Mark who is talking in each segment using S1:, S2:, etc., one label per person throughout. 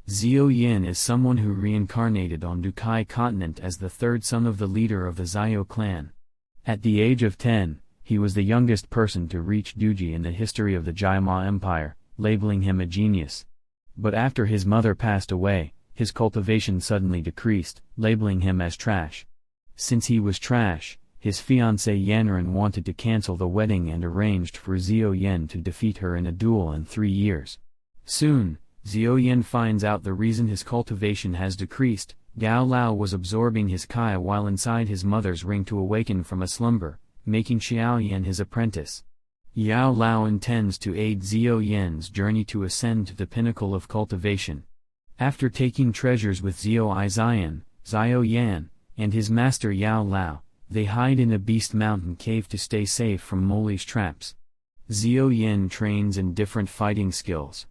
S1: Xiao Yin is someone who reincarnated on Dukai continent as the third son of the leader of the Xiao clan. At the age of 10, he was the youngest person to reach Duji in the history of the Jaima Empire, labeling him a genius. But after his mother passed away, his cultivation suddenly decreased, labeling him as trash. Since he was trash, his fiancée Yanran wanted to cancel the wedding and arranged for Xiao Yan to defeat her in a duel in 3 years. Soon, Xiao Yan finds out the reason his cultivation has decreased. Gao Lao was absorbing his Kaya while inside his mother's ring to awaken from a slumber, making Xiao Yan his apprentice. Yao Lao intends to aid Xiao Yan's journey to ascend to the pinnacle of cultivation. After taking treasures with Xiao Yan, and his master Yao Lao, they hide in a beast mountain cave to stay safe from Moli's traps. Xiao Yan trains in different fighting skills.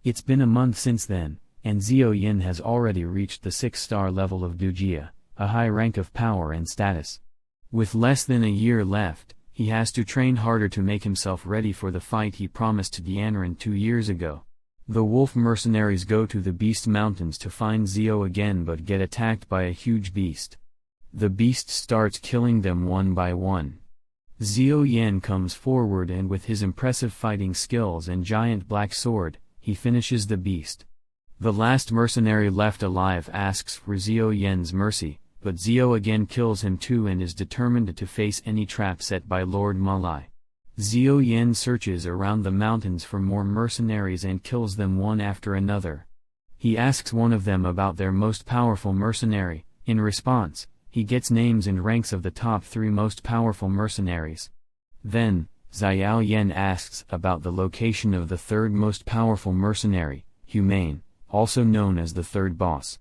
S1: It's been a month since then, and Xiao Yan has already reached the 6-star level of Dujia, a high rank of power and status. With less than a year left, he has to train harder to make himself ready for the fight he promised to Yanran 2 years ago. The wolf mercenaries go to the beast mountains to find Xiao again but get attacked by a huge beast. The beast starts killing them one by one. Xiao Yan comes forward and with his impressive fighting skills and giant black sword, he finishes the beast. The last mercenary left alive asks for Xiao Yan's mercy, but Xiao again kills him too and is determined to face any trap set by Lord Malai. Xiao Yan searches around the mountains for more mercenaries and kills them one after another. He asks one of them about their most powerful mercenary. In response, he gets names and ranks of the top 3 most powerful mercenaries. Then, Xiao Yan asks about the location of the 3rd most powerful mercenary, Humane, also known as the 3rd boss.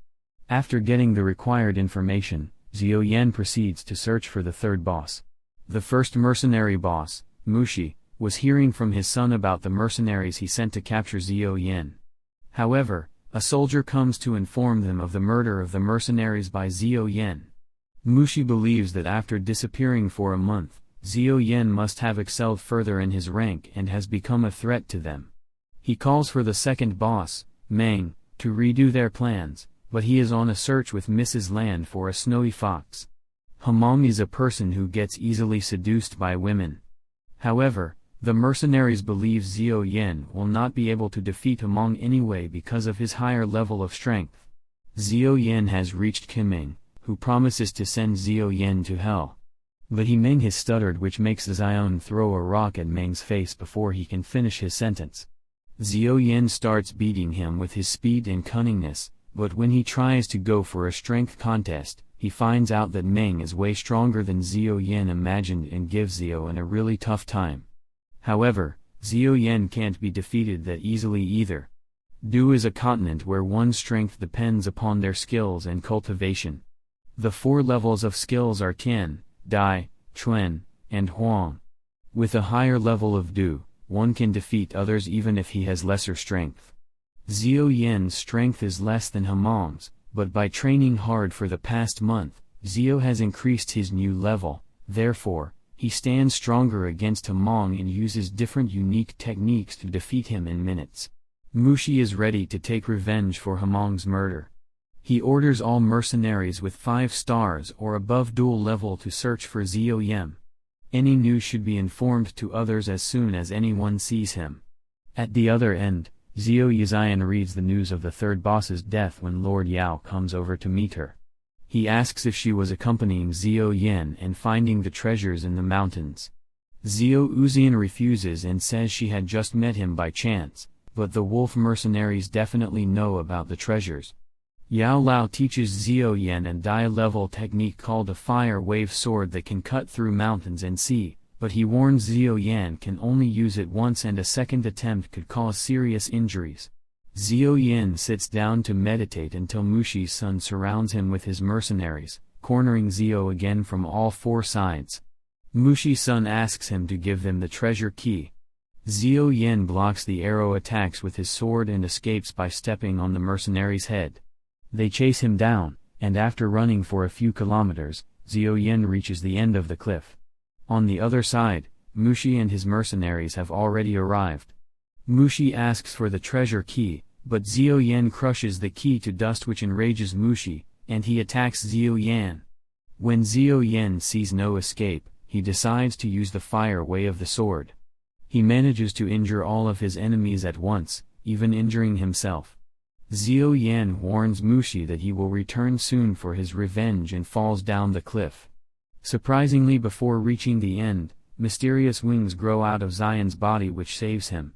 S1: After getting the required information, Xiao Yan proceeds to search for the 3rd boss. The first mercenary boss, Mushi, was hearing from his son about the mercenaries he sent to capture Xiao Yan. However, a soldier comes to inform them of the murder of the mercenaries by Xiao Yan. Mushi believes that after disappearing for a month, Xiao Yan must have excelled further in his rank and has become a threat to them. He calls for the 2nd boss, Meng, to redo their plans, but he is on a search with Mrs. Land for a snowy fox. Hamong is a person who gets easily seduced by women. However, the mercenaries believe Xiao Yan will not be able to defeat Hamong anyway because of his higher level of strength. Xiao Yan has reached Qimeng, who promises to send Xiao Yan to hell. But Meng has stuttered, which makes Xiao throw a rock at Meng's face before he can finish his sentence. Xiao Yan starts beating him with his speed and cunningness, but when he tries to go for a strength contest, he finds out that Meng is way stronger than Xiao Yan imagined and gives Xiao a really tough time. However, Xiao Yan can't be defeated that easily either. Du is a continent where one's strength depends upon their skills and cultivation. The 4 levels of skills are Tian, Dai, Chuan, and Huang. With a higher level of Du, one can defeat others even if he has lesser strength. Xiao Yan's strength is less than Hamong's, but by training hard for the past month, Xiao has increased his new level. Therefore, he stands stronger against Hamong and uses different unique techniques to defeat him in minutes. Mushi is ready to take revenge for Hamong's murder. He orders all mercenaries with 5 stars or above dual level to search for Xiao Yan. Any news should be informed to others as soon as anyone sees him. At the other end, Xiao Yixian reads the news of the 3rd boss's death when Lord Yao comes over to meet her. He asks if she was accompanying Xiao Yan and finding the treasures in the mountains. Xiao Uzian refuses and says she had just met him by chance, but the wolf mercenaries definitely know about the treasures. Yao Lao teaches Xiao Yan a Dai-level technique called a fire wave sword that can cut through mountains and sea, but he warns Xiao Yan can only use it once and a second attempt could cause serious injuries. Xiao Yan sits down to meditate until Mushi's son surrounds him with his mercenaries, cornering Xiao again from all 4 sides. Mushi's son asks him to give them the treasure key. Xiao Yan blocks the arrow attacks with his sword and escapes by stepping on the mercenary's head. They chase him down, and after running for a few kilometers, Xiao Yan reaches the end of the cliff. On the other side, Mushi and his mercenaries have already arrived. Mushi asks for the treasure key, But Xiao Yan crushes the key to dust, which enrages Mushi, and he attacks Xiao Yan. When Xiao Yan sees no escape, he decides to use the fire way of the sword. He manages to injure all of his enemies at once, even injuring himself. Xiao Yan warns Mushi that he will return soon for his revenge and falls down the cliff. Surprisingly, before reaching the end, mysterious wings grow out of Xian's body, which saves him.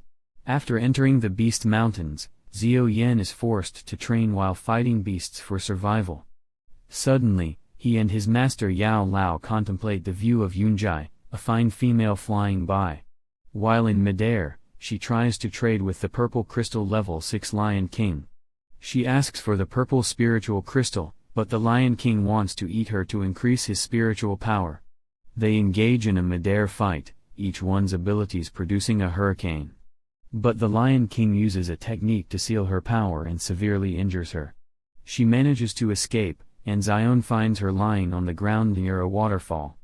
S1: After entering the Beast Mountains, Xiao Yan is forced to train while fighting beasts for survival. Suddenly, he and his master Yao Lao contemplate the view of Yunjai, a fine female flying by. While in midair, she tries to trade with the purple crystal level 6 Lion King. She asks for the purple spiritual crystal, but the Lion King wants to eat her to increase his spiritual power. They engage in a midair fight, each one's abilities producing a hurricane. But the Lion King uses a technique to seal her power and severely injures her. She manages to escape, and Xion finds her lying on the ground near a waterfall.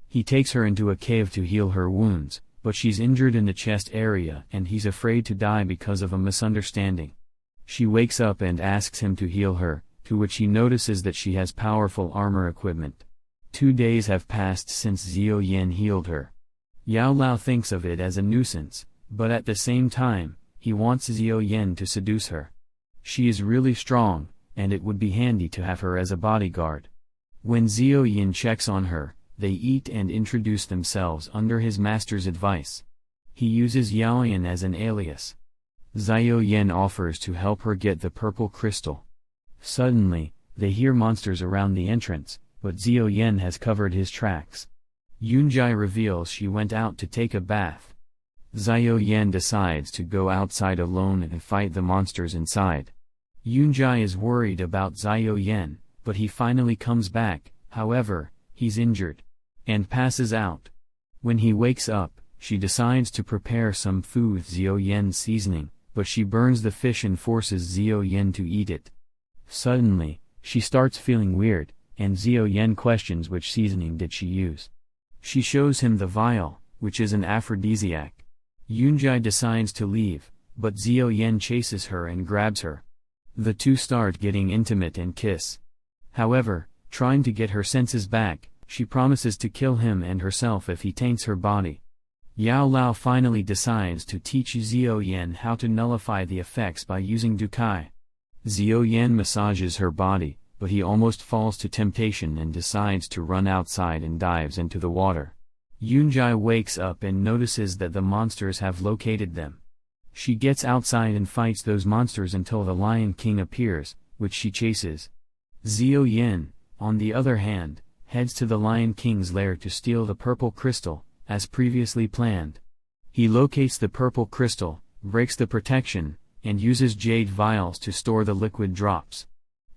S1: He takes her into a cave to heal her wounds, but she's injured in the chest area and he's afraid to die because of a misunderstanding. She wakes up and asks him to heal her, to which he notices that she has powerful armor equipment. 2 days have passed since Xiao Yan healed her. Yao Lao thinks of it as a nuisance, but at the same time, he wants Xiao Yan to seduce her. She is really strong, and it would be handy to have her as a bodyguard. When Xiao Yan checks on her, they eat and introduce themselves under his master's advice. He uses Yao Yan as an alias. Xiao Yan offers to help her get the purple crystal. Suddenly, they hear monsters around the entrance, but Xiao Yan has covered his tracks. Yunjai reveals she went out to take a bath. Xiao Yan decides to go outside alone and fight the monsters inside. Yunjai is worried about Xiao Yan, but he finally comes back. However, he's injured and passes out. When he wakes up, she decides to prepare some food with Xiao Yan's seasoning, but she burns the fish and forces Xiao Yan to eat it. Suddenly, she starts feeling weird, and Xiao Yan questions which seasoning did she use. She shows him the vial, which is an aphrodisiac. Yunjai decides to leave, but Xiao Yan chases her and grabs her. The two start getting intimate and kiss. However, trying to get her senses back, she promises to kill him and herself if he taints her body. Yao Lao finally decides to teach Xiao Yan how to nullify the effects by using Dukai. Xiao Yan massages her body, but he almost falls to temptation and decides to run outside and dives into the water. Yunjai wakes up and notices that the monsters have located them. She gets outside and fights those monsters until the Lion King appears, which she chases. Xiao Yan, on the other hand, heads to the Lion King's lair to steal the purple crystal, as previously planned. He locates the purple crystal, breaks the protection, and uses jade vials to store the liquid drops.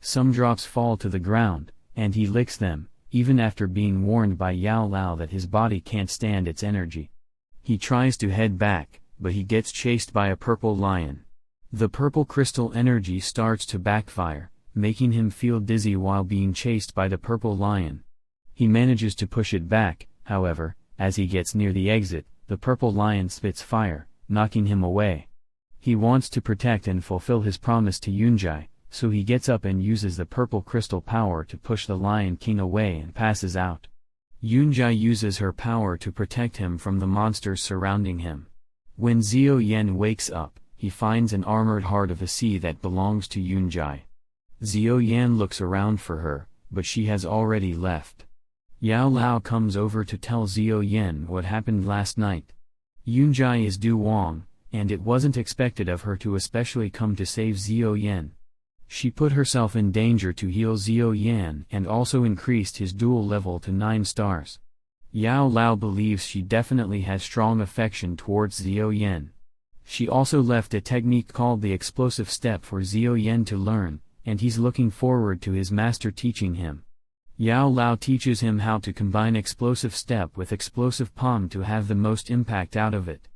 S1: Some drops fall to the ground, and he licks them, even after being warned by Yao Lao that his body can't stand its energy. He tries to head back, but he gets chased by a purple lion. The purple crystal energy starts to backfire, making him feel dizzy while being chased by the purple lion. He manages to push it back, however, as he gets near the exit, the purple lion spits fire, knocking him away. He wants to protect and fulfill his promise to Yunjai, so he gets up and uses the purple crystal power to push the Lion King away and passes out. Yunjai uses her power to protect him from the monsters surrounding him. When Xiao Yan wakes up, he finds an armored heart of a sea that belongs to Yunjai. Xiao Yan looks around for her, but she has already left. Yao Lao comes over to tell Xiao Yan what happened last night. Yunjai is Du Wang, and it wasn't expected of her to especially come to save Xiao Yan. She put herself in danger to heal Xiao Yan and also increased his duel level to 9 stars. Yao Lao believes she definitely has strong affection towards Xiao Yan. She also left a technique called the explosive step for Xiao Yan to learn, and he's looking forward to his master teaching him. Yao Lao teaches him how to combine explosive step with explosive palm to have the most impact out of it.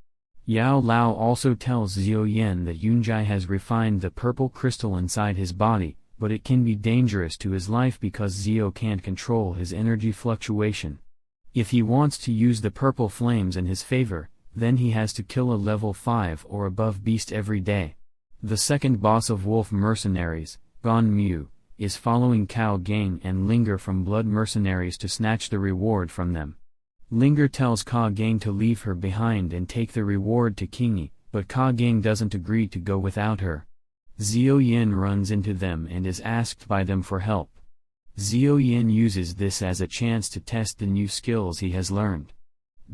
S1: Yao Lao also tells Xiao Yan that Yunjai has refined the purple crystal inside his body, but it can be dangerous to his life because Xiao can't control his energy fluctuation. If he wants to use the purple flames in his favor, then he has to kill a level 5 or above beast every day. The second boss of wolf mercenaries, Gan Mu, is following Cangqiong and Linger from blood mercenaries to snatch the reward from them. Linger tells Cangqiong to leave her behind and take the reward to Qingyi, but Cangqiong doesn't agree to go without her. Xiao Yin runs into them and is asked by them for help. Xiao Yin uses this as a chance to test the new skills he has learned.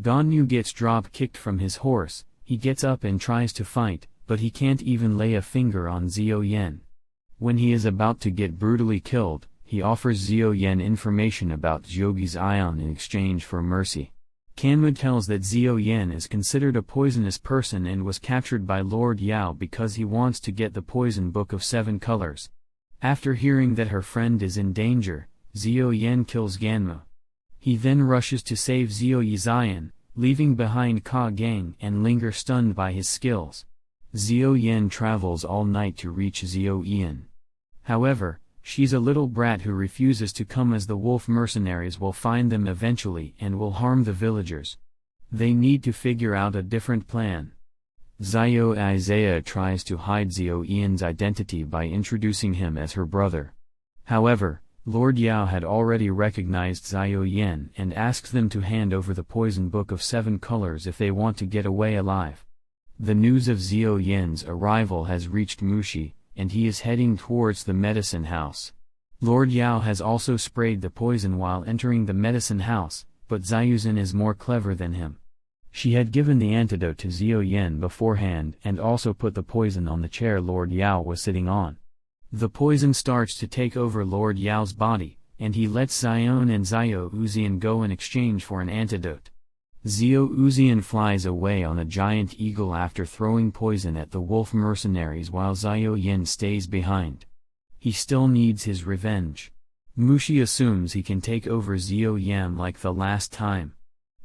S1: Gan Mu gets drop-kicked from his horse. He gets up and tries to fight, but he can't even lay a finger on Xiao Yin. When he is about to get brutally killed, he offers Xiao Yin information about Zhougi's ion in exchange for mercy. Kanmu tells that Xiao Yin is considered a poisonous person and was captured by Lord Yao because he wants to get the poison book of 7 colors. After hearing that her friend is in danger, Xiao Yin kills Ganmu. He then rushes to save Xiao Yixian, leaving behind Cangqiong and Linger stunned by his skills. Xiao Yin travels all night to reach Xiao Yin. However, she's a little brat who refuses to come as the wolf mercenaries will find them eventually and will harm the villagers. They need to figure out a different plan. Xiao Isaiah tries to hide Xiao Yin's identity by introducing him as her brother. However, Lord Yao had already recognized Xiao Yin and asks them to hand over the poison book of 7 colors if they want to get away alive. The news of Xiao Yin's arrival has reached Mushi, and he is heading towards the medicine house. Lord Yao has also sprayed the poison while entering the medicine house, but Xiaoxin is more clever than him. She had given the antidote to Xiao Yin beforehand and also put the poison on the chair Lord Yao was sitting on. The poison starts to take over Lord Yao's body, and he lets Xion and Xiao Uzian go in exchange for an antidote. Xiao Uzian flies away on a giant eagle after throwing poison at the wolf mercenaries while Xiao Yin stays behind. He still needs his revenge. Mushi assumes he can take over Xiao Yin like the last time.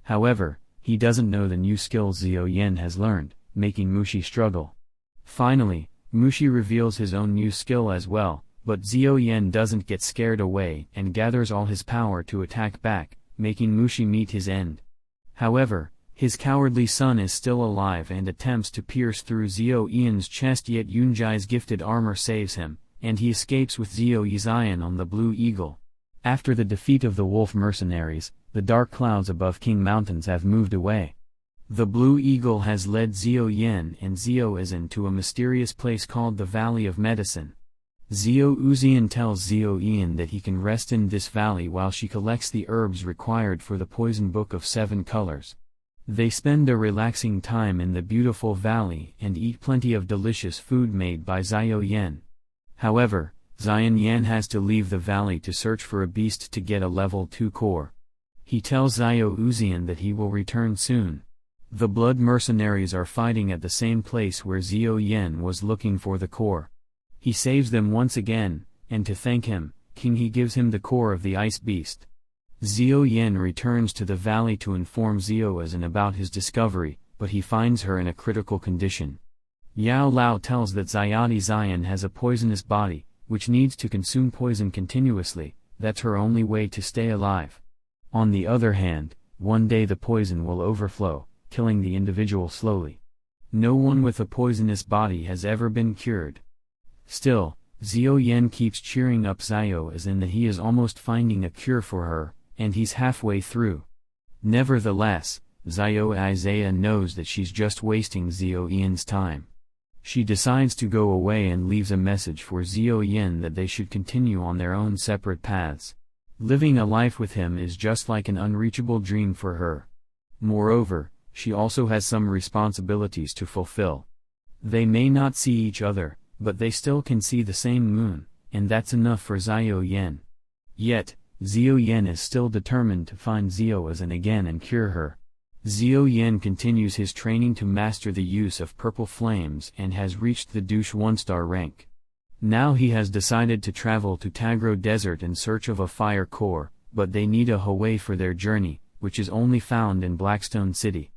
S1: However, he doesn't know the new skills Xiao Yin has learned, making Mushi struggle. Finally, Mushi reveals his own new skill as well, but Xiao Yin doesn't get scared away and gathers all his power to attack back, making Mushi meet his end. However, his cowardly son is still alive and attempts to pierce through Xiao Yin's chest, yet Yunjai's gifted armor saves him, and he escapes with Xiao Yixian on the Blue Eagle. After the defeat of the wolf mercenaries, the dark clouds above King Mountains have moved away. The Blue Eagle has led Xiao Yin and Xiao Izin to a mysterious place called the Valley of Medicine. Xiao Uzian tells Xiao Yin that he can rest in this valley while she collects the herbs required for the poison book of 7 colors. They spend a relaxing time in the beautiful valley and eat plenty of delicious food made by Xiao Yin. However, Xian Yan has to leave the valley to search for a beast to get a level 2 core. He tells Xiao Uzian that he will return soon. The blood mercenaries are fighting at the same place where Xiao Yin was looking for the core. He saves them once again, and to thank him, Qingyi gives him the core of the ice beast. Xiao Yin returns to the valley to inform Xiao Izin about his discovery, but he finds her in a critical condition. Yao Lao tells that Xiao Xian has a poisonous body, which needs to consume poison continuously. That's her only way to stay alive. On the other hand, one day the poison will overflow, killing the individual slowly. No one with a poisonous body has ever been cured. Still, Xiao Yin keeps cheering up Xiao Izin that he is almost finding a cure for her, and he's halfway through. Nevertheless, Xiao Isaiah knows that she's just wasting Xiao Yin's time. She decides to go away and leaves a message for Xiao Yin that they should continue on their own separate paths. Living a life with him is just like an unreachable dream for her. Moreover, she also has some responsibilities to fulfill. They may not see each other, but they still can see the same moon, and that's enough for Xiao Yin. Yet, Xiao Yin is still determined to find Xiao Izin again and cure her. Xiao Yin continues his training to master the use of purple flames and has reached the douche 1-star rank. Now he has decided to travel to Tagro Desert in search of a fire core, but they need a Hwei for their journey, which is only found in Blackstone City.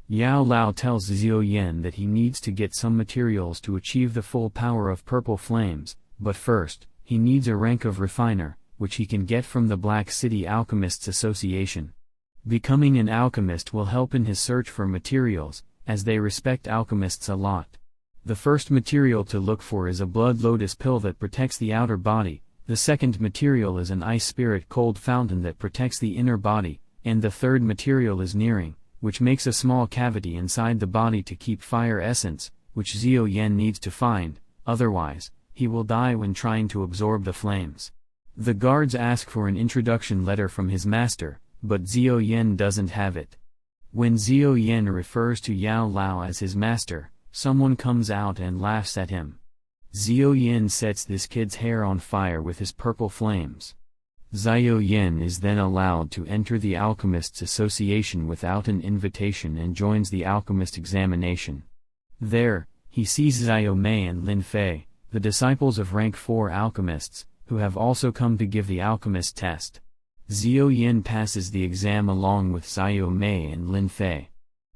S1: Yao Lao tells Xiao Yin that he needs to get some materials to achieve the full power of purple flames, but first, he needs a rank of refiner, which he can get from the Black City Alchemists Association. Becoming an alchemist will help in his search for materials, as they respect alchemists a lot. The first material to look for is a blood lotus pill that protects the outer body, the second material is an ice spirit cold fountain that protects the inner body, and the third material is nearing, which makes a small cavity inside the body to keep fire essence, which Xiao Yan needs to find, otherwise, he will die when trying to absorb the flames. The guards ask for an introduction letter from his master, but Xiao Yan doesn't have it. When Xiao Yan refers to Yao Lao as his master, someone comes out and laughs at him. Xiao Yan sets this kid's hair on fire with his purple flames. Xiao Yan is then allowed to enter the Alchemists' Association without an invitation and joins the Alchemist examination. There, he sees Xiao Mei and Lin Fei, the disciples of rank 4 alchemists, who have also come to give the alchemist test. Xiao Yan passes the exam along with Xiao Mei and Lin Fei.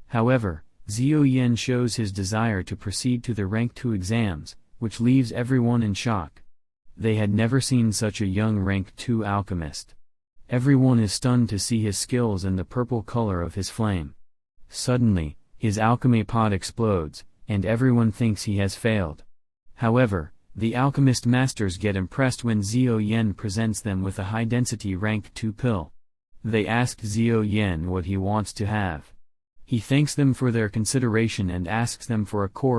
S1: However, Xiao Yan shows his desire to proceed to the rank 2 exams, which leaves everyone in shock. They had never seen such a young rank 2 alchemist. Everyone is stunned to see his skills and the purple color of his flame. Suddenly, his alchemy pot explodes, and everyone thinks he has failed. However, the alchemist masters get impressed when Xiao Yan presents them with a high-density rank 2 pill. They ask Xiao Yan what he wants to have. He thanks them for their consideration and asks them for a core